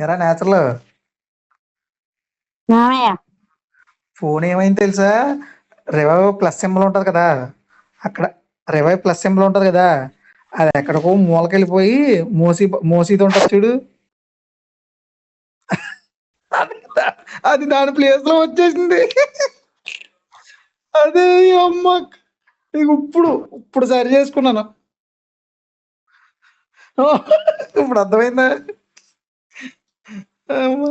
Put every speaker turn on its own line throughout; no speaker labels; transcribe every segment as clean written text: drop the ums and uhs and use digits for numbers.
ఎరా నేచర్లో
మామయ్య
ఫోన్ ఏమైంది తెలుసా? రివైవ్ ప్లస్ సింబల్ ఉంటది కదా, అక్కడ రివైవ్ ప్లస్ సింబల్ ఉంటది కదా, అది ఎక్కడికో మూలకెళ్ళిపోయి మోసీది ఉంటది చూడు, అది అది దాని ప్లేస్ లో వచ్చేసింది. అదే అమ్మ, ఇక ఇప్పుడు ఇప్పుడు సరి చేసుకున్నాను. ఇప్పుడు అర్థమైందా? అమ్మ.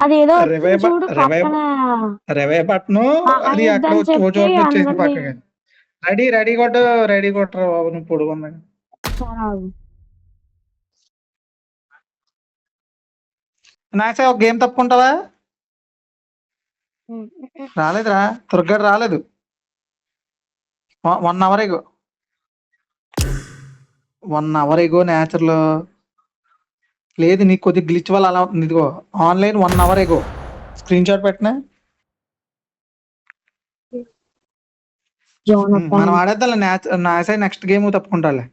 అదేదో
రివే
వచ్చింది చూడు
రివే
పక్కన
రివే బటను అది అక్కడ
మహాయుద్ధం
ఓ
చెప్పి
చోట వచ్చేసింది
అందరినీ.
పక్కకి. రెడీ రెడీ కొట్టరా బాబు, నువ్వు పొడుగుంది. నాసే ఒక గేమ్ తప్పుకుంటావా? రాలేదురా, దుర్గడు రాలేదు. 1 hour ago 1 hour ago nature లో లేదు. నీకు కొద్దిగా గ్లిచ్ వల్ల అలా అవుతుంది. ఇదిగో online 1 hour ago screen shot పెట్టినా. మనం ఆడేద్దాం. నాసే నెక్స్ట్ గేమ్ తప్పుకుంటాలే.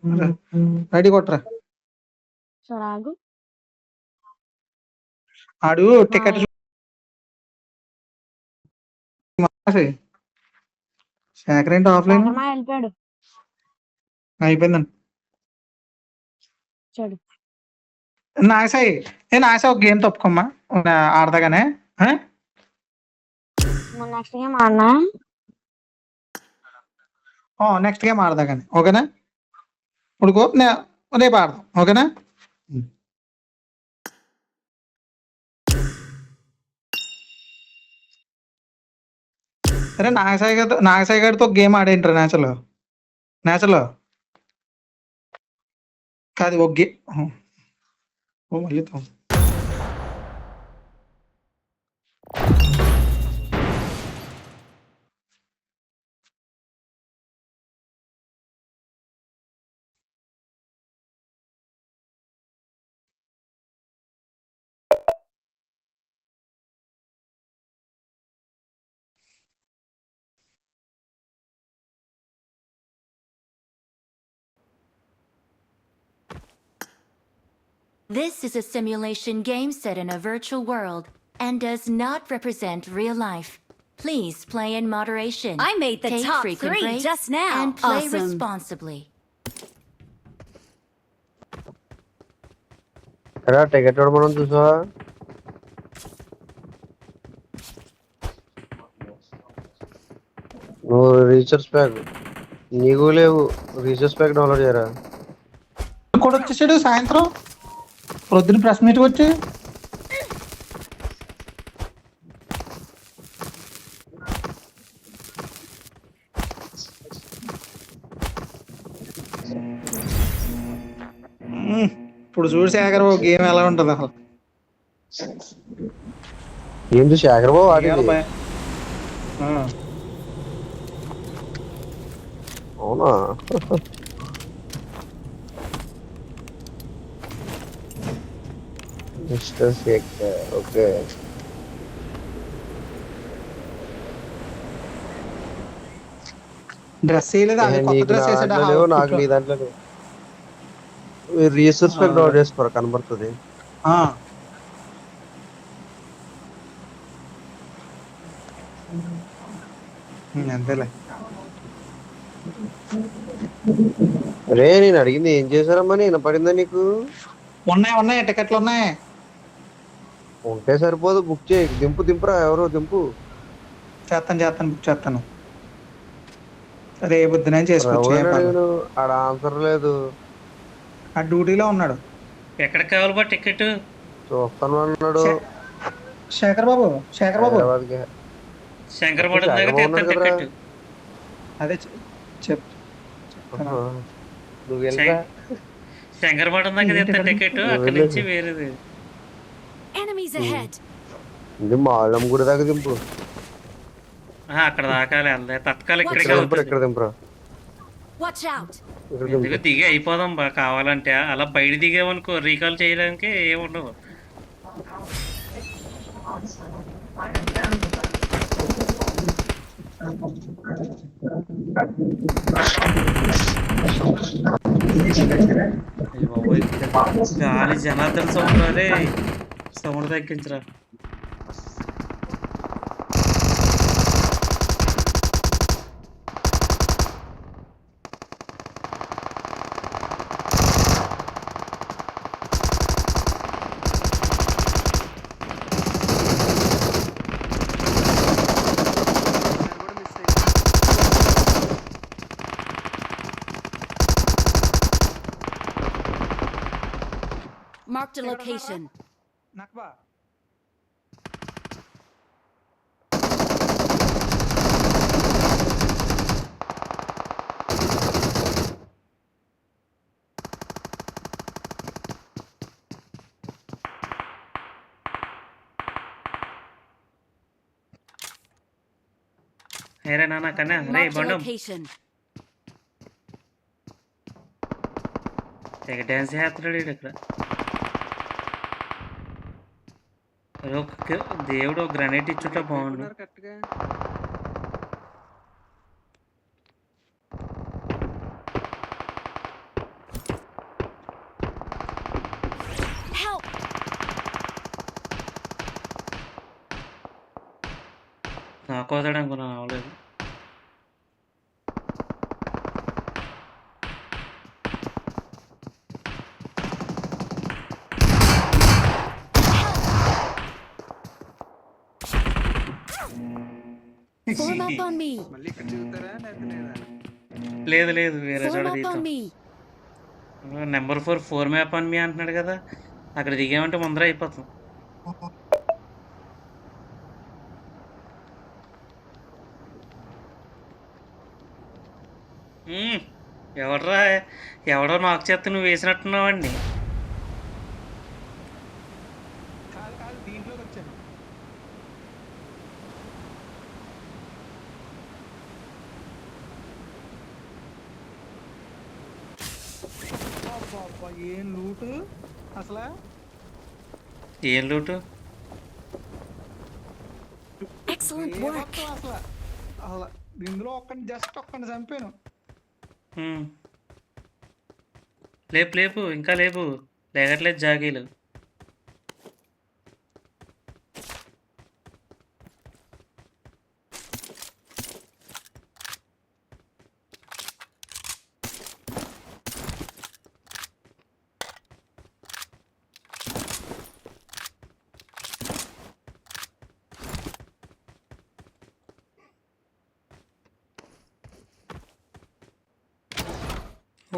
రెడీ కొట్టరా. ఆడు టికెట్ శేఖర్ ఏంటి ఆఫ్లైన్
వెళ్ళిపోయాడు.
అయిపోయిందండి.
చూడు
నాసాయి నాసా ఒక గేమ్ తప్పుకోమ్మా, ఆడదాగానే.
నెక్స్ట్ గేమ్ ఆడనా?
నెక్స్ట్ గేమ్ ఆడదాగానే, ఓకేనా? ఇప్పుడు రేపు ఆడదాం, ఓకేనా? సరే, నాగసాయి గారితో గేమ్ ఆడేంటారు నేచర్లో కాదు ఒక గేమ్. మళ్ళీ
This is a simulation game set in a virtual world and does not represent real life. Please play in moderation.
I made the
Take
top
frequent
3
breaks
just now.
and play
Awesome.
responsibly.
ఎరా ticket మనం చూసావా? నువ్వు recharge pack నీకు లేవు, recharge pack download చేయరా.
కూడా వచ్చేసాడు సాయంత్రం ప్రొద్దున ప్రెస్ మీట్కి వచ్చి. ఇప్పుడు చూడు శేఖర్ గేమ్ ఎలా ఉంటది అసలు.
ఏంటి శేఖర్ బాబు ఆడింది? అవునా? Mister Shekhar, okay.
డ్రెస్ వేయలేదు, అది కొత్త డ్రెస్ వేసాడు.
నాకు నీ దాంట్లో రీసెర్చ్ ప్యాక్ డౌన్లోడ్ చేసుకోరా, కనబడుతుంది.
అంతేలే.
రే నేను అడిగింది ఏం చేశారమ్మా, నేను పడిందా నీకు?
ఉన్నాయి టికెట్లు ఉన్నాయి.
ఉంటే సరిపోదు, బుక్ చేయి. దింపురా, ఎవరో దింపు.
చేస్తాను బుక్ చేస్తాను. రేపు పొద్దున చేసుకోవచ్చు.
ఆడ ఆన్సర్ లేదు,
ఆ డ్యూటీలో ఉన్నాడు.
ఎక్కడ కావాలి బా టికెట్?
చూస్తాను అన్నాడు.
శేఖర్ బాబు
శంకరపడ టికెట్
అదే
నువ్వు వెళ్ళా
శంకరపడ దాకా తెస్తా టికెట్, అక్కడి నుంచి వేరేది.
మాళ్ళమ్మ గుడి దాకా దింపు.
అక్కడ దాకాలి, తత్కాల
ఇక్కడ దింపురా.
దిగి అయిపోదాం బా కావాలంటే. అలా బయట దిగామనుకో రీకాల్ చేయడానికి ఏముండదు. అయ్య బాబోయ్ గాలి జనార్దన్ సౌండ్ అరే సౌండ్ తగ్గించరా.
Marked a location.
నక్బా
ఏరే నాన్న కన్నా రే
Marked a
బండం
location.
తెగ డ్యాన్స్ చేస్తున్నాడు ఈడు ఇక్కడ. ఏదో దేవుడు గ్రానైట్ ఇచ్చుట బాగుండు.
కరెక్ట్గా
Help!
నాకు వస్తాడు అనుకున్నాను అవలేదు.
Form up on me.
మళ్ళీ ఇక్కడ దిగుతారా లేకపోతే లేదా?
లేదు లేదు వేరే చోట
Form up
దిగుతాం.
on me.
Number 4 map అని మీ అంటున్నాడు కదా, అక్కడ దిగామంటే ముందర అయిపోతాం. ఎవడరా ఎవడో నాకు చేస్తే నువ్వు వేసినట్టున్నావండి.
కాదు కాదు దీంట్లోకి వచ్చాను. అబ్బబ్బా, ఏం లూటు అసలు.
ఏం లూటు?
Excellent
ఏ
work.
మొత్తం అసలు అసలు ఇందులో జస్ట్ ఒక్కడిని చంపాను.
ఉమ్. లేపు లేపు ఇంకా లేపు, లేగట్లేదు జాగీలు.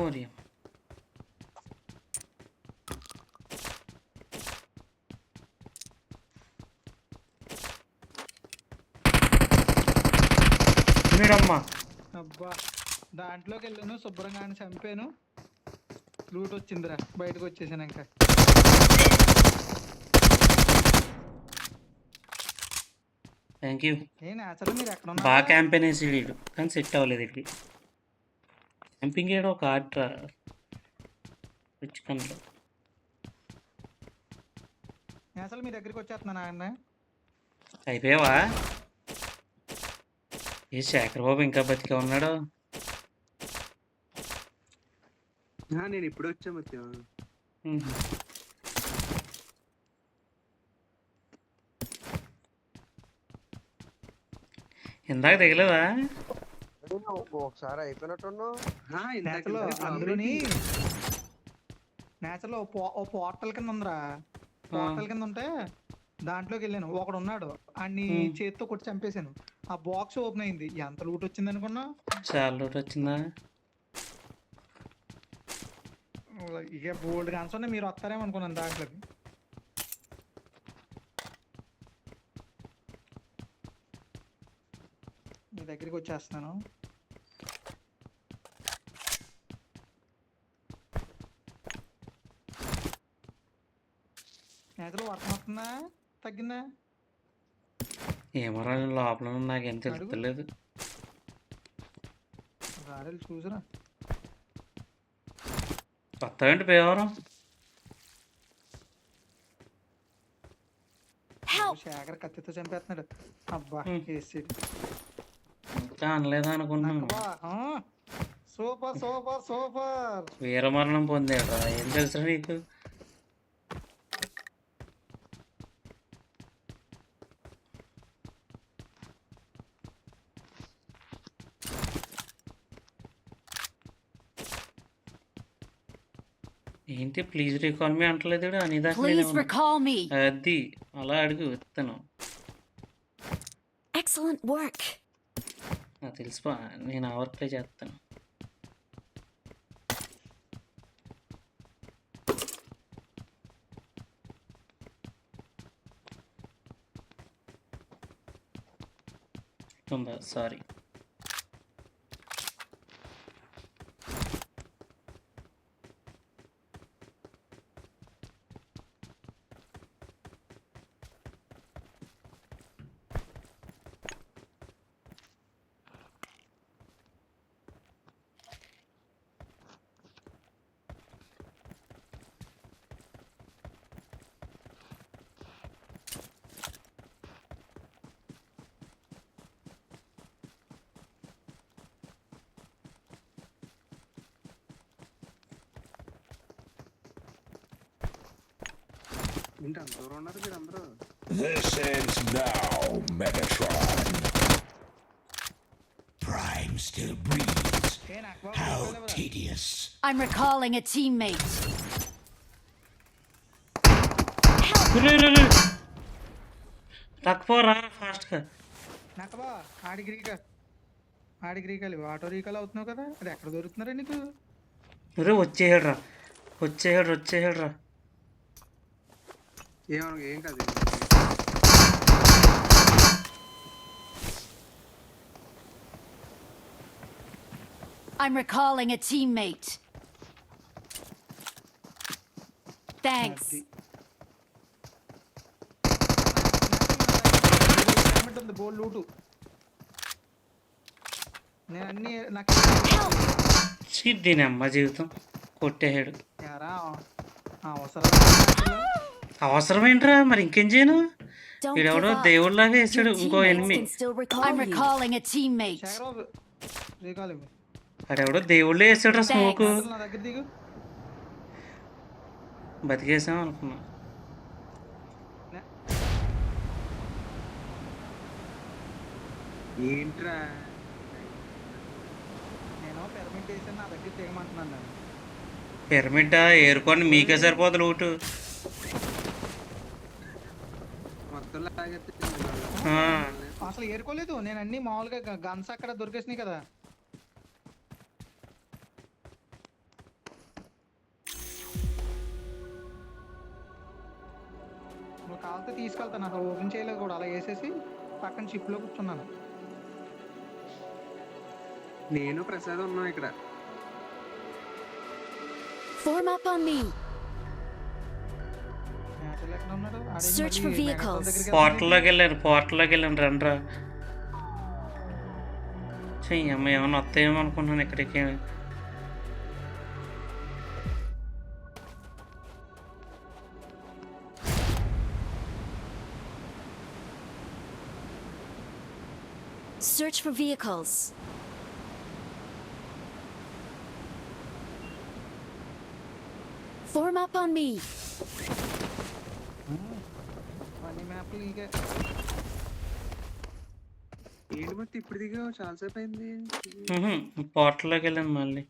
ఓరియా మీరమ్మా
అబ్బా, దాంట్లోకి వెళ్ళాను, శుభ్రంగా అని చంపాను, లూట్ వచ్చిందిరా, బయటకు వచ్చేసాను ఇంకా.
Thank you.
అసలు మీరు ఎక్కడ ఉన్నారు?
బాగా క్యాంపెయిన్ వేసి వీడు కానీ సెట్ అవ్వలేదు ఇక్కడ. క్యాంపింగ్ ఏడో ఒక ఆర్ట్ రిచ్కన్లో.
అసలు మీ దగ్గరికి వచ్చేస్తున్నాను అన్న.
అయిపోయావా? ఏ శేఖర్ బాబు ఇంకా బతికే ఉన్నాడు.
నేను ఇప్పుడు వచ్చా మధ్య.
ఇందాక తగలేదా?
ఒకసారి అయిపోయినట్టున్నావు.
అందులోని నేచురల్ ఓ పోర్టల్ కింద ఉందిరా. పోర్టల్ కింద ఉంటే దాంట్లోకి వెళ్ళాను, ఒకడు ఉన్నాడు, అన్ని చేతితో కొట్టి చంపేశాను. ఆ బాక్స్ ఓపెన్ అయింది, ఎంత లూట్ వచ్చింది అనుకున్నా.
చాలా లోటు వచ్చిందా?
ఇక బోల్డ్ గన్స్ ఉన్నాయి, మీరు వస్తారేమో అనుకున్నాను దాంట్లోకి. మీ దగ్గరికి వచ్చేస్తున్నాను. నేతలు వర్షం వస్తుందా తగ్గిందా?
ఏమో లోపల నాకేం తెలుస్తలేదు.
గారెలు చూసిరా.
కొత్తగంటి పేవరం
శేఖర్ కత్తితో చంపేస్తున్నాడు. అబ్బా వేసేది
ఇంకా అనలేదా అనుకున్నాను.
Super super super.
వీరమరణం పొందాడు. ఏం తెలుసా నీకు? ఏంటి ప్లీజ్ రీకాల్ మీ అంటలేదు అనేదాకా
Please recall me.
అది అలా అడుగు ఇస్తాను.
Excellent work.
నాకు తెలిసిపో నేను ఆ వర్క్లే చేస్తాను. ఉందా? సారీ.
ఏంటి అంత దూరం ఉన్నారు మీరు అందరూ?
This ends now, Megatron. Prime still breathes. How tedious.
I'm recalling a teammate.
తక్కువ ఫాస్ట్గా.
నక్కబా ఆడికి రీకాలి ఆటో రీకాల్ అవుతున్నావు కదా, అది ఎక్కడ దొరుకుతున్నారా నీకు?
వచ్చేసాడు రా.
ఏం కాదు.
I'm recalling a teammate. Thanks.
బోల్ లూటు నేను అన్ని నాకు
దీని అమ్మ జీవితం కొట్టేసాడు. అవసరం ఏంట్రా మరి ఇంకేం చేయను?
Don't
వీడెవడో
give up.
దేవుళ్ళలాగా వేసాడు
Your
ఇంకో
teammates
enemy.
can still recall I'm recalling a teammate.
Recall
అడెవడో దేవుళ్ళే వేసాడు రా స్మోకు.
నా దగ్గర దిగు.
బతికేసాం అనుకున్నా.
ఏంట్రా
నేను పెర్మిటేషన్ నా దగ్గర దిగమంటున్నాను.
పిరమిడ్ ఏరుకొని మీకే సరిపోదు లూటు.
మొత్తం లాగేస్తే
అసలు ఏరుకోలేదు నేను, అన్ని మామూలుగా గన్స్ అక్కడ దొరికేసినాయి కదా. నువ్వు కావాలితే తీసుకెళ్తాను, అసలు ఓపెన్ చేయలేదు కూడా, అలా వేసేసి పక్కన షిప్లో కూర్చున్నాను.
నేను ప్రసాద్ ఉన్నాం ఇక్కడ.
Form up on me.
అసలు ఎక్కడ ఉన్నాడు?
Search for vehicles.
పోర్టల్లోకి వెళ్ళాను రండ్రా. అమ్మ ఏమన్నా వస్తాయేమో అనుకుంటున్నాను ఇక్కడికి.
Search for vehicles. Form up on me.
అన్ని మ్యాప్లు ఇక
ఏంటి మొత్తం ఇప్పుడు దిగా చాలాసేపు అయింది.
పోర్టల్లోకి వెళ్ళాను మళ్ళీ.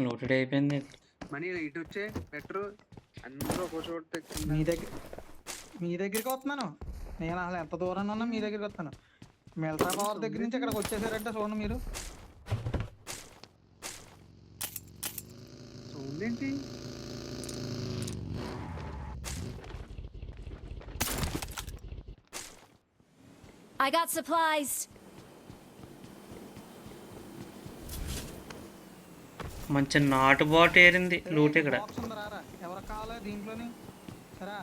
లోటెడ్ అయిపోయింది.
మనీ ఇటు వచ్చే బెటర్. అందరూ ఒక చోట
మీ దగ్గరికి వస్తున్నాను నేను. అసలు ఎంత దూరాన్ని ఉన్నా మీ దగ్గరికి వస్తాను. మిగతా పవర్ దగ్గర నుంచి ఇక్కడికి వచ్చేసారంటే చూడండి మీరు.
సౌండ్ ఏంటి?
I got supplies.
మంచి నాటు బాట్ ఏరింది లూట్ ఇక్కడ.
ఎవరికి కావాలి దీంట్లోని? సరే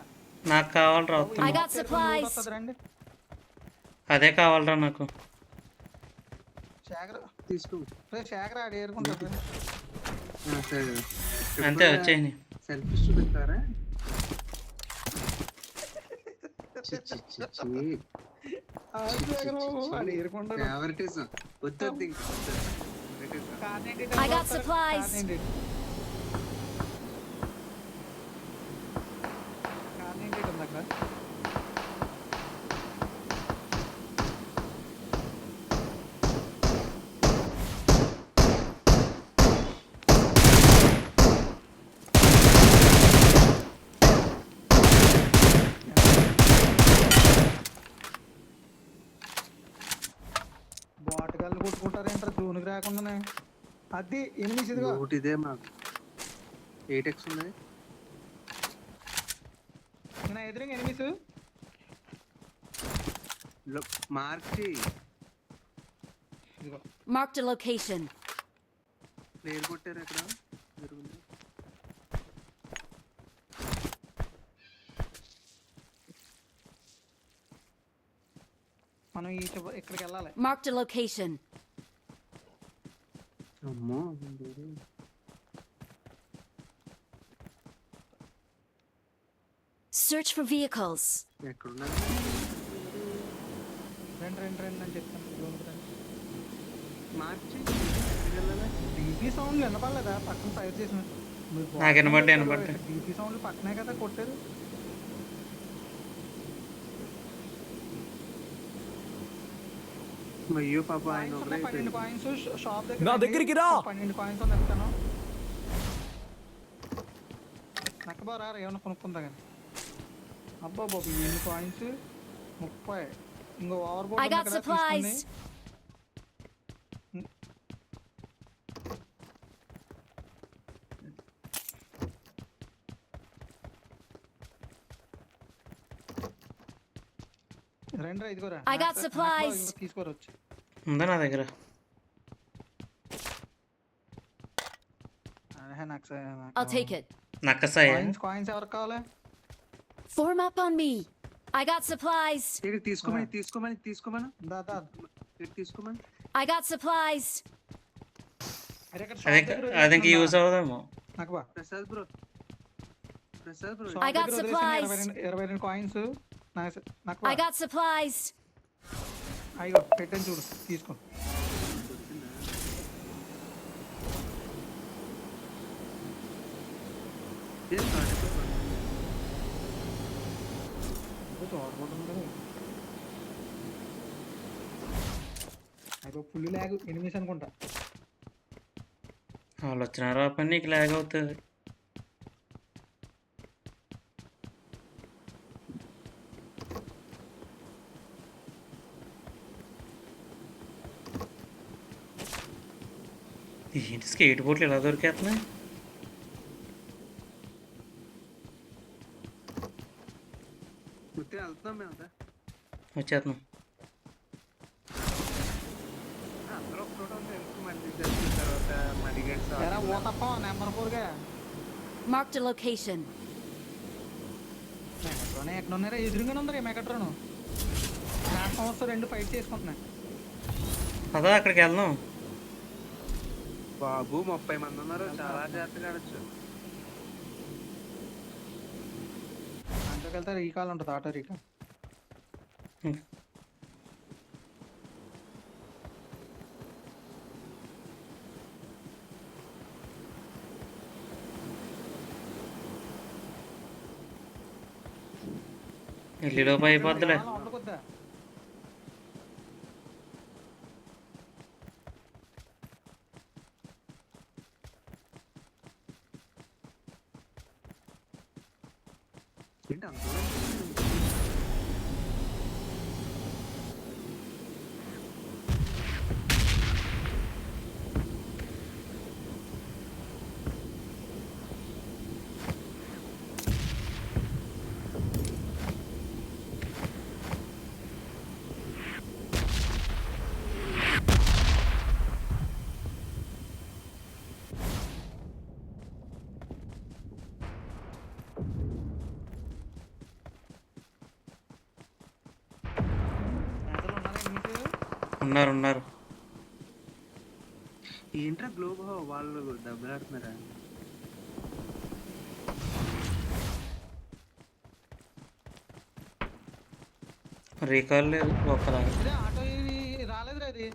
నాకు కావాలరా
I
వస్తున్నా.
got supplies.
రండి
అదే కావాలరా నాకు.
శేఖర్
తీసుకో.
శేఖర్ ఆడు ఏరుకుంటాడు.
సరే
అంతే వచ్చేయండి.
సెల్ఫీస్ చూపిస్తారా?
వాడు ఏరుకుంటాడు.
ఫేవరెటిజం వద్దొద్దు ఇంకా ఫేవరెటిజం.
కార్ని ఏంటి
I got
వస్తారు?
supplies.
కార్ని ఏంటి? కార్ని ఏంటి ఉంది అక్కడ? బాటగాళ్ళు కొట్టుకుంటారేంటారు జోన్కి రాకుండానే. అది ఎనిమిది ఇదిగో
ఒకటి ఇదే మాకు 8x ఉంది.
నా ఎదురుగా ఎనిమిది
మార్చి
ఇదిగో.
Marked a location.
ప్లేయర్ కొట్టారు ఇక్కడ జరుగుతుంది.
మనం ఈ ఇక్కడికి వెళ్ళాలి.
Marked a location.
అమ్మో
Search for vehicles.
ఎక్కడున్నారు?
రెండు రెండు రెండు అని చెప్తాను జోన్కి రండి.
మార్చి
డీపీ సౌండ్లు వినపడలేదా పక్కన ఫైర్ చేసిన?
నాకు వినపడ్డాయి, వినపడ్డాయి.
డీపీ సౌండ్లు పక్కనే కదా కొట్టారు.
అయ్యో పాప ఆయన
కాయిన్స్
ఒకరే
ఉన్నాయి, 12 కాయిన్స్ షాప్ దగ్గర.
నా దగ్గరికి రా.
12 కాయిన్స్ అని చెప్తాను. నక్కబారా ఏమన్నా కొనుక్కుందా కానీ. అబ్బా బాబు ఎన్ని కాయిన్స్? 30. ఇంకో over board
I got supplies. రెండు ఇదిగోరా. I got supplies.
తీసుకోవచ్చు.
ఉందా నా దగ్గర?
I'll take it.
నక్కసాయ
కాయిన్స్ కాయిన్స్ ఎవరికి కావాలి?
Form up on me. I got supplies.
ఇక్కడ తీసుకోమని
దా దా.
ఇక్కడ తీసుకోమని.
I got supplies.
అరే ఇక్కడ
అదే
షాప్ దగ్గర
అది ఇంకా యూజ్ అవుదాము.
నక్కబా.
Prasad bro
shop
I got
దగ్గర వదిలేసిన
supplies.
22 కాయిన్స్.
I
నక్కబా.
got supplies.
అయ్యో పెట్టని చూడు తీసుకో. అయిపో ఫుల్ ల్యాగ్ ఎనిమిస్ అనుకుంటా.
వాళ్ళు వచ్చినారో పని నీకు లాగ్ అవుతుంది. ఏంటి స్కేట్ బోట్లు ఎలా దొరికేస్తున్నాయి?
వెళ్తున్నాం మేము
వచ్చేస్తున్నాం.
అందరూ ఒకరోజు మళ్ళీ జరిగిన తర్వాత మళ్ళీ
ఎరా ఓ తప్ప నెంబర్ 4 గా
Marked a location.
మెకట్రోనే ఎక్కడ ఉన్నారా? ఎదురుగానే ఉందరా మెకట్రోను. నా సంవత్సరం 2 ఫైట్ చేసుకుంటున్నాయి.
అదా అక్కడికి వెళ్దాం.
బాబు 30 మంది ఉన్నారు, చాలా జాగ్రత్తగా ఆడచ్చు.
అంటకి వెళ్తే రీకాల్ ఉంటుంది, ఆటో రీకాల్.
ఎల్లిలోపు అయిపోద్దిలే.
ఉండకొద్దా?
ఏంటి అంత
ఉన్నారు.
ఏంట్రా గ్లోబ్ వాళ్ళు దెబ్బలాడుతున్నారా?
రీకాల్ లేదు ఒక్కలాగా,
ఇదే ఆటో ఇది రాలేదురా అది.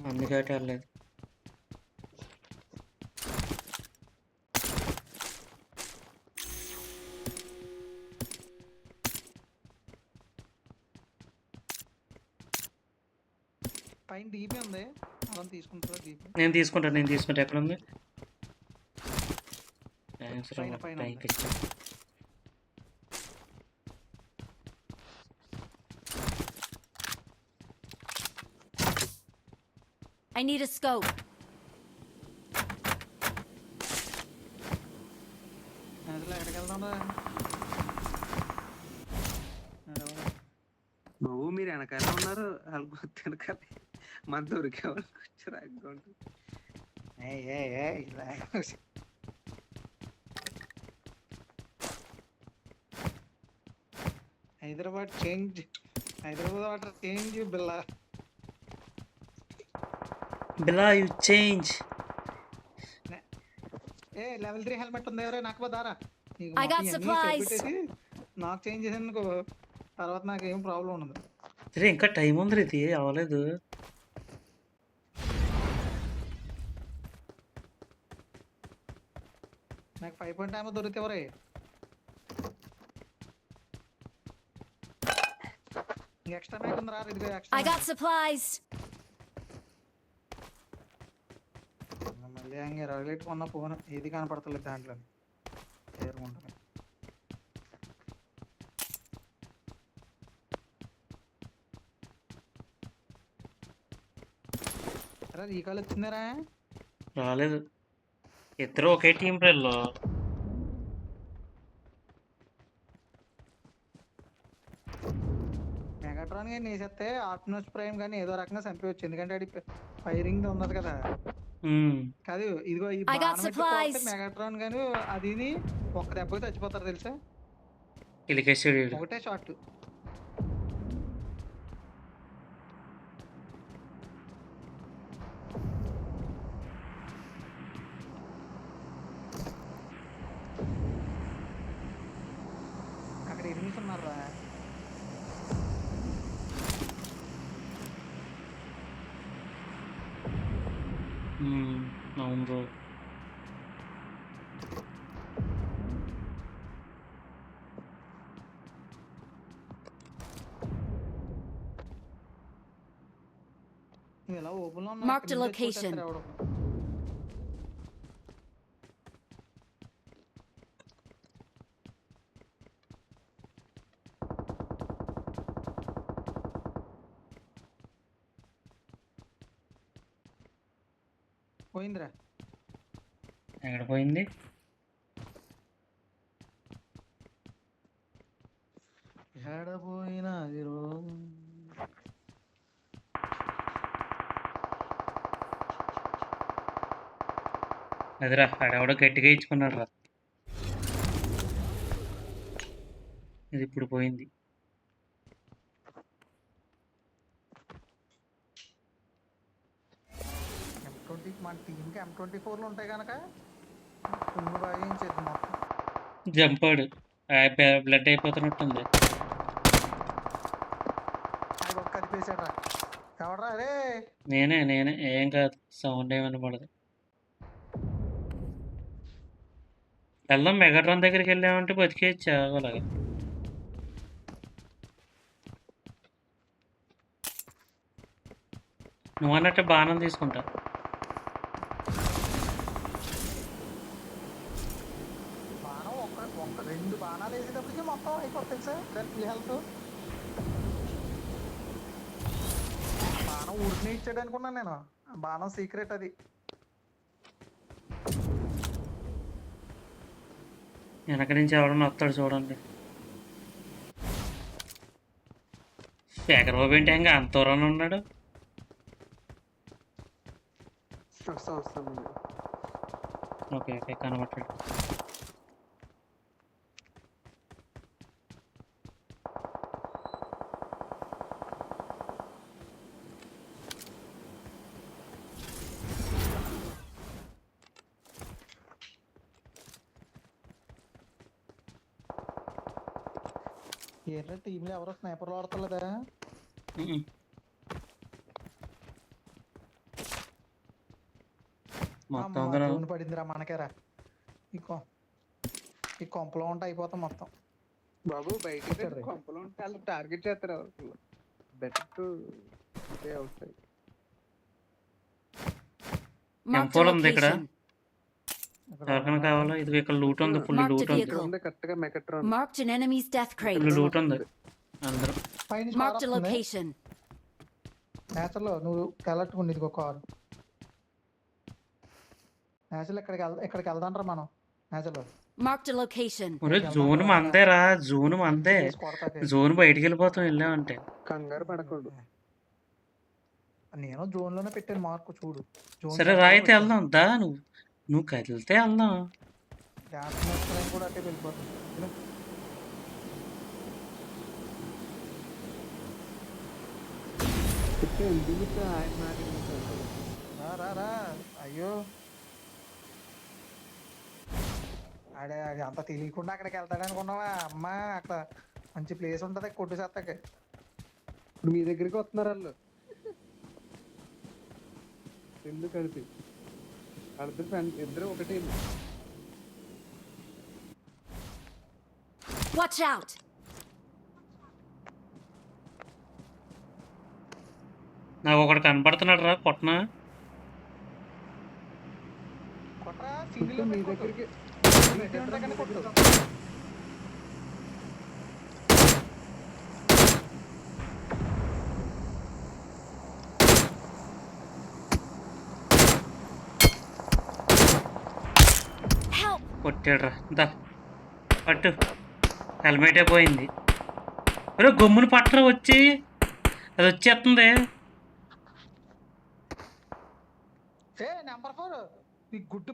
అందుకే అటు వెళ్ళలేదు.
పైన డీపీ ఉంది, అలా తీసుకుంటారా డీపీ?
నేను తీసుకుంటా. ఎక్కడ ఉంది? థ్యాంక్స్ రా,
పైన పైన
థ్యాంక్
ఉంది.
You.
I need a scope.
అసలు ఎక్కడికి వెళ్దాం రా?
బాబు మీరు వెనకాల ఉన్నారు, వాళ్ళకి వెనకాల మన దొరికే వాళ్ళకి వచ్చారు అకౌంట్.
ఇలా. Hyderabad change Billa.
బిలా you change.
Level 3 helmet ఉంది ఎవరే నాకు దారా. నీకు
I got
మొత్తం ఇవన్నీ
supplies.
చెప్పేసి నాకు చేంజ్ చేసేందుకు తర్వాత నాకు ఏం ప్రాబ్లం ఉండదు.
సరే ఇంకా టైం ఉంది, ఇది అవ్వలేదు.
నాకు 5 పాయింట్ టైమ్ దొరికితే ఎవరే ఎక్స్ట్రా మ్యాక్ ఉంది రా. ఇదిగో
I got
ఎక్స్ట్రా
supplies.
మళ్ళీ హంగే రైలెట్ కొన్న ఫోన్ ఏది కనపడతలేదు దాంట్లో చేరుకుంటుంది. అరే ఈ కాల్ వచ్చిందరా.
రాలేదు, ఇద్దరు ఒకే టీం ప్లేయర్లో.
మెగాట్రాన్ కానీ వేసేస్తే ఆప్టిమస్ ప్రైమ్ కానీ ఏదో రకంగా చంపవచ్చు, ఎందుకంటే అది ఫైరింగ్ ఉన్నది కదా. కాదు ఇదిగో ఈ
I got supplies.
మెగాట్రాన్ గాని అది ఒక్క దెబ్బకి చచ్చిపోతారు తెలుసా,
కిలికేసాడు.
ఒకటే షాట్. అక్కడ ఎనిమిస్ ఉన్నారా.
అవును బ్రో.
నువ్వు ఎలా ఓపెన్ లో
Mark the location.
పోయిందిరా.
ఎక్కడ పోయింది?
ఎడపోయినా
అదిరా, ఆడెవడో గట్టిగా ఇచ్చుకున్నాడు రా. ఇది ఇప్పుడు పోయింది.
M20 మన టీంకి M24లు ఉంటాయి కనుక కొన్ని బాగా ఏం చేద్దాం మొత్తం.
జంపాడు, బ్లడ్ అయిపోతున్నట్టుంది.
అది ఒక్క కదిపేసాడు రా. ఎవడరా అరే.
నేనే ఏం కాదు, సౌండ్ ఏమని పడదు. వెళ్దాం, మెగాట్రాన్ దగ్గరికి వెళ్ళామంటే బతికేయచ్చు అలాగే. నువ్వు అన్నట్టు బాణం తీసుకుంటా.
బాణం ఒక్క 2 బాణాలు వేసేటప్పటికి మొత్తం అయిపోతుంది సార్. దానికి హెల్త్ బాణం ఊరిని ఇచ్చాడు అనుకున్నాను నేను. బాణం సీక్రెట్ అది.
వెనక నుంచి ఎవడన్నా వస్తాడు చూడండి. శేఖర్ బాబు ఏంటి ఇంకా అంత దూరంలో ఉన్నాడు?
వస్తాను.
ఓకే కనబట్టాడు.
ఏంటంటే టీంలో ఎవరో స్నైపర్లు ఆడతలేదా?
ఉమ్. మొత్తం
అమ్మ
అందరూ
జోన్ పడిందిరా మనకేరా. ఈ కొంపలో ఉంటే అయిపోతాం మొత్తం.
బాబు బయటికి
వచ్చాడు.
కొంపలో ఉంటే వాళ్ళు టార్గెట్ చేస్తారు అసలు. బెటర్ ఇదే అవుతాయి.
Marked a
M4 ఉంది ఇక్కడ.
location.
ఎవరికైనా కావాలా? ఇది ఇక్కడ లూట్ ఉంది, ఫుల్
Marked a
లూట్ ఉంది.
ఇక్కడ
vehicle.
ఉంది కరెక్ట్గా మెకట్రాన్.
Marked an enemy's death crate.
Full loot ఉంది అందరూ.
పైన
Marked a location.
నేచర్లో నువ్వు కలట్టుకుంది ఇదిగో కారు. నేచర్లో ఇక్కడికి వెళ్దాంరా మనం. నేచర్లో
Marked a location.
ఒరే జోన్ మందేరా, జోన్ మందే.
కొడతాకే.
జోన్ బయటికి వెళ్ళిపోతాం వెళ్ళామంటే.
కంగారు పడకూడదు.
నేను జోన్ లోనే పెట్టాను మార్కు చూడు. జోన్
సరే రా అయితే వెళ్దాం. దా నువ్వు కదిలితే వెళ్దాం.
డాన్స్ నేర్చుకోవడానికి కూడా అట్టే వెళ్ళిపోతుంది.
ఎందుకు ఆయన మాట
రా రా రా. అయ్యో ఆడే అది అంత తెలియకుండా అక్కడికి వెళ్తాడు అనుకున్నావా? అమ్మా అక్కడ మంచి ప్లేస్ ఉంటది కొట్టు చేస్తాకి.
ఇప్పుడు మీ దగ్గరికి వస్తున్నారు వాళ్ళు. ఎందుకు కలిపి వాళ్ళిద్దరు ఫ్రెండ్ ఇద్దరు ఒకటి.
Watch out.
నాకు ఒకటి కనపడుతున్నాడు రా కొట్టనా.
కొట్రా సింగిల్
మీ దగ్గరికి
కొట్టు.
Help.
కొట్టాడు రా. దా పట్టు. హెల్మెటే పోయింది. ఒరే గమ్మున పట్టరా వచ్చి. అది వచ్చేస్తుంది.
నెంబర్ 4 ఈ గుడ్డు.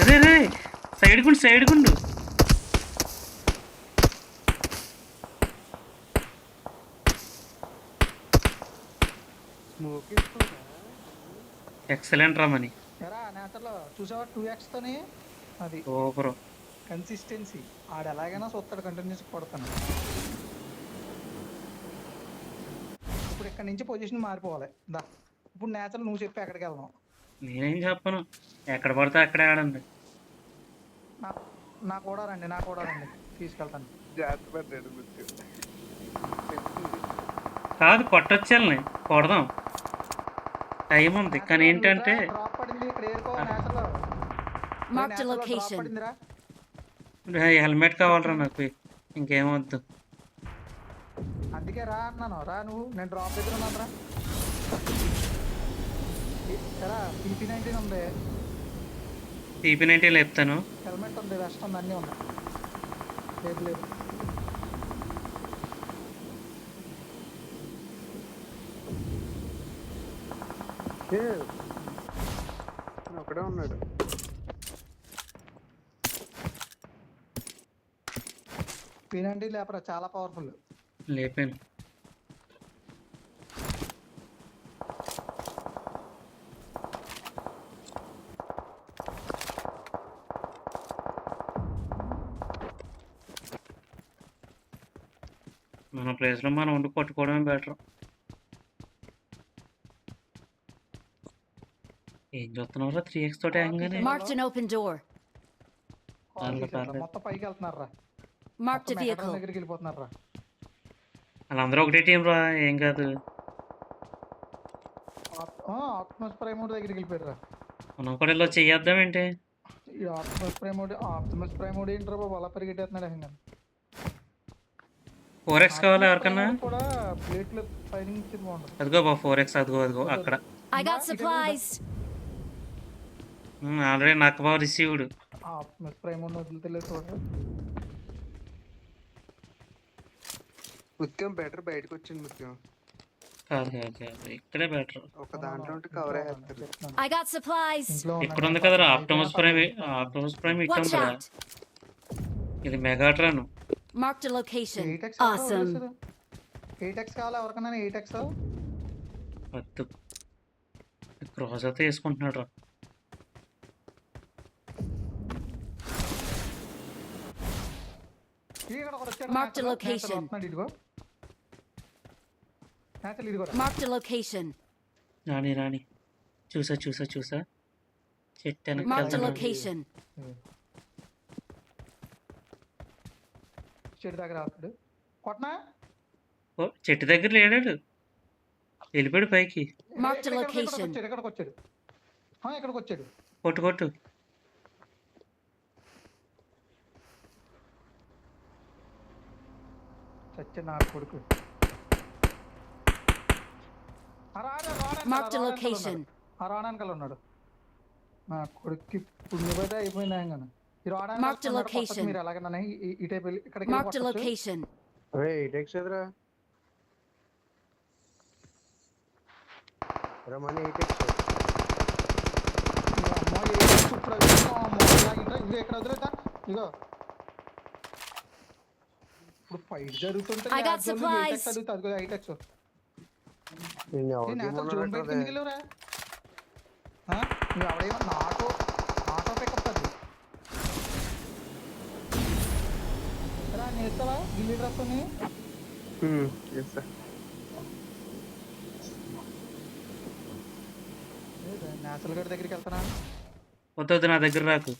రే రే సైడ్ గుండు, సైడ్ గుండు.
స్మోక్ ఇస్తుందా?
ఎక్సలెంట్ రా మని.
ఎరా నేచర్లో చూసావా 2x తోని అది
సూపర్.
కన్సిస్టెన్సీ. ఆడు ఎలాగైనా చూస్తాడు, కంటిన్యూస్ కొడతాను. ఇప్పుడు ఇక్కడ నుంచి పొజిషన్ మారిపోవాలి. దా ఇప్పుడు నేచర్ నువ్వు చెప్పి ఎక్కడికి వెళ్దాం.
నేనేం చెప్పను, ఎక్కడ పడితే అక్కడే ఆడండి.
నా కూడా రండి తీసుకెళ్తాను.
జాగ్రత్త పడ్డాడు గుర్తు.
కాదు కొట్టొచ్చాలని కొడదాం. టైం ఉంది కానీ ఏంటంటే
డ్రాప్ పడింది ఇక్కడ ఏరుకో నేచర్లో.
Marked a location.
పడిందిరా.
హెల్మెట్ కావాలరా నాకు, ఇంకేమొద్దు.
అందుకే రా అన్నాను. రా నువ్వు, నేను డ్రాప్ దగ్గర ఉన్నాను రా. ఎరా PP-19 ఉంది,
TP90 లేపుతాను.
హెల్మెట్ ఉంది, వెస్ట్ ఉంది, అన్నీ ఉన్నాయి. లేదు
ఒకడే ఉన్నాడు.
P-90 లేపరా, చాలా పవర్ఫుల్.
లేపాను. మన ప్లేస్లో మనం ఉండి కొట్టుకోవడమే బెటర్. ఏం చూస్తున్నారా 3x తోటి ఏంగానే.
Marked an open door.
మొత్తం పైకి వెళ్తున్నారు రా.
Marked a vehicle.
దగ్గరికి వెళ్ళిపోతున్నారు రా.
వాళ్ళందరూ ఒకటే టీం రా, ఏం కాదు.
ఆప్టిమస్ ప్రైమ్ దగ్గరికి వెళ్ళిపోయారు రా.
మనం కూడా ఇలా చెయ్యేద్దాం ఏంటి.
ఈ ఆప్టిమస్ ప్రైమ్ ఏంట్రా బాబు అలా పరిగెట్టేస్తున్నాడు. ఇంకా
4x కావాలా ఎవరికన్నా?
కూడా ప్లేట్లు ఫైరింగ్ ఇచ్చేది బాగుంటుంది.
అదిగో బా 4x, అదిగో అక్కడ.
I got supplies.
ఆల్రెడీ నాకు బాగా రిసీవ్డ్.
ఆప్టిమస్ ప్రైమ్ వదిలితలేదు చూడ.
ముత్యం బెటర్ బయటకు వచ్చింది. ముత్యం
కాదు ఇక్కడే బెటర్.
ఒక దాంట్లో ఉంటే కవర్ అయ్యేస్తారు.
I got supplies.
ఇక్కడ ఉంది కదరా ఆప్టిమస్ ప్రైమ్ ఇట్
Watch
ఉందిరా.
out.
ఇది Megatron.
Marked a location.
8x
Awesome.
8x కావాలా ఎవరికన్నా? 8x
వద్దు, క్రాస్ అయితే వేసుకుంటున్నాడు రా.
ఇక్కడ ఒకడు వచ్చాడు,
Marked a
నేచర్
location.
వస్తున్నాడు, ఇదిగో నేచర్ ఇదిగో.
Marked a location.
రాణి రాణి చూసా చూసా చూసా చెట్టు వెనక్కి
Marked a
వెళ్తున్నాడు.
location.
చెట్టు దగ్గర వస్తాడు, కొట్టనా?
ఓ, చెట్టు దగ్గర లేడాడు, వెళ్ళిపోయాడు పైకి.
Marked a
ఇక్కడికి
location.
వచ్చాడు, ఇక్కడికి వచ్చాడు, ఇక్కడికి వచ్చాడు.
కొట్టు కొట్టు.
చచ్చే నా కొడుకు.
Marked a location.
ఆ రావడానికల్ ఉన్నాడు నా కొడుక్కి. పుణ్యపోతే అయిపోయింది ఆయన. ఈ
Marked a location.
రావడానికి మీరు ఎలాగన్నా ఈ టైప్ వెళ్ళి ఇక్కడికి
Marked a location.
రమణి
ఇక్కడ వదిలేదా ఇగో. ఇప్పుడు ఫైట్ జరుగుతుంటే
I got supplies.
HITEX zone బయటకి ఎందుకు వెళ్ళావురా? నువ్వు ఎవడేమన్నా ఆటో పికప్ అది రా, నేస్తావా గిల్లీ డ్రస్ అని? నేషనల్ గడి దగ్గరికి వెళ్తానా?
వద్దు నా దగ్గర రాకు.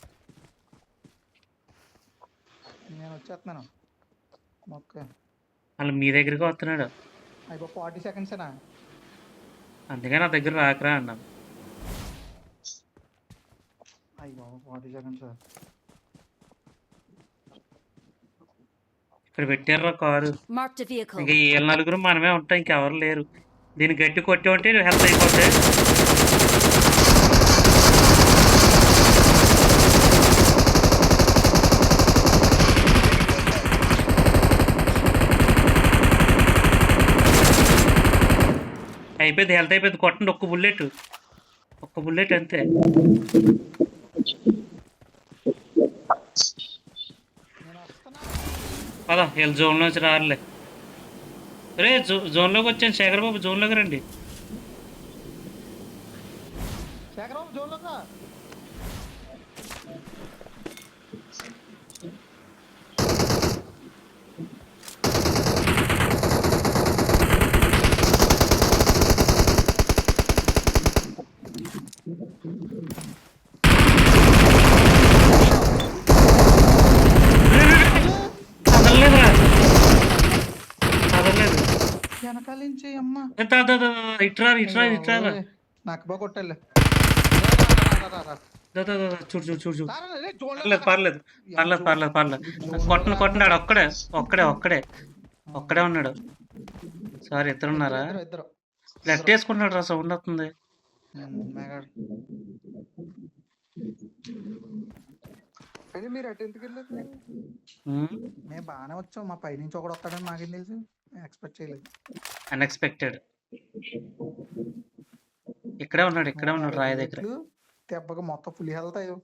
నేను వచ్చేస్తున్నాను. ఓకే,
వాళ్ళు మీ దగ్గరికి వస్తున్నాడు,
అయిపో 40 సెకండ్సేనా?
అందుకే నా దగ్గర రాకరా అన్నాను.
అయ్యో 40 సెకండ్స్.
ఇక్కడ పెట్టారా కారు,
Marked a vehicle.
ఇంకా వీళ్ళ నలుగురు మనమే ఉంటాం, ఇంకెవరు లేరు. దీన్ని గట్టి కొట్టి ఉంటే హెల్త్ అయిపోతాయి. అయిపోయింది, హెల్త్ అయిపోయింది. కొట్టండి, ఒక్క బుల్లెట్ అంతే. పదా వీళ్ళ జోన్లోంచి రారులే. రే జోన్లోకి వచ్చాను, శేఖర్ బాబు జోన్లోకి రండి.
శేఖరం జోన్లోకి రా.
చదవలేదు.
వెనకాల నుంచి అమ్మ
ఇట్రా
నాకు బాగా కొట్టాలి.
చూడు. పర్లేదు. కొట్టండి. ఒక్కడే ఉన్నాడు. సార్ ఇద్దరు ఉన్నారా?
ఇద్దరు
లెఫ్ట్ వేసుకుంటున్నాడు రా, సౌండ్ వస్తుంది.
మీరు అటు ఎందుకు వెళ్ళారు?
మేము బాగానే వచ్చాం, మా పై నుంచి ఒకడు వస్తాడని నాకేం తెలుసు, ఎక్స్పెక్ట్ చేయలేదు.
అన్ఎక్స్పెక్టెడ్. ఇక్కడే ఉన్నాడు రాయ దగ్గర.
దెబ్బగా మొత్తం ఫుల్ హెల్త్ అయ్యో.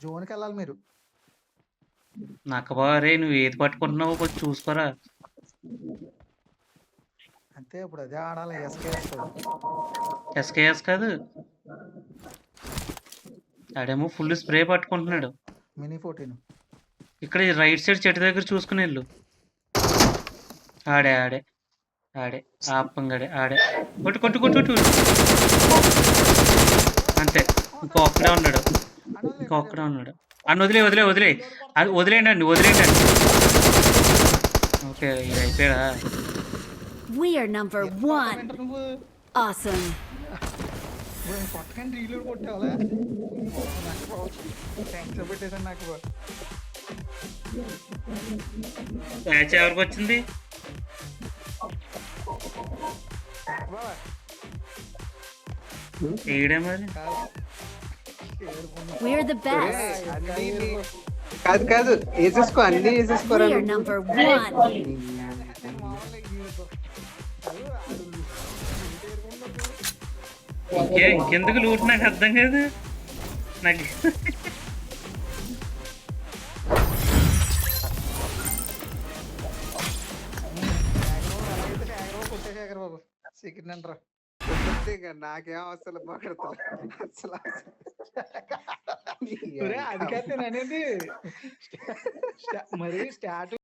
జోన్కి వెళ్ళాలి మీరు.
నాకు బారే, నువ్వు ఏది పట్టుకుంటున్నావో కొంచెం చూసుకోరా.
అంతే, ఇప్పుడు అదే ఆడాలి.
ఎస్కేఎస్ కాదు, ఆడేమో ఫుల్ స్ప్రే పట్టుకుంటున్నాడు.
మినీ 14
ఇక్కడ రైట్ సైడ్ చెట్టు దగ్గర చూసుకుని వెళ్ళు. ఆడే ఆపంగాడే కొట్టు. అంతే, ఇంకొక్కడే ఉన్నాడు. అన్న వదిలే అది వదిలేయండి. ఓకే, ఇది అయిపోయాడా?
We are number 1.
నువ్వు
Awesome.
కొట్టకండి, రీలోడ్ కొట్టేవాళ్ళ. థ్యాంక్స్ పెట్టేసాను నాకు.
మ్యాచ్ ఎవరికి వచ్చింది? ఏడే మరి.
We're the best.
కాదు వేసేసుకో, అన్ని వేసేసుకోరా.
We are number 1.
ఇంకెందుకు లూట్, నాకు అర్థం కాదు. నాకు
నాకేం అసలు
అది కాదు నేను అనేది. మరి స్టార్ట్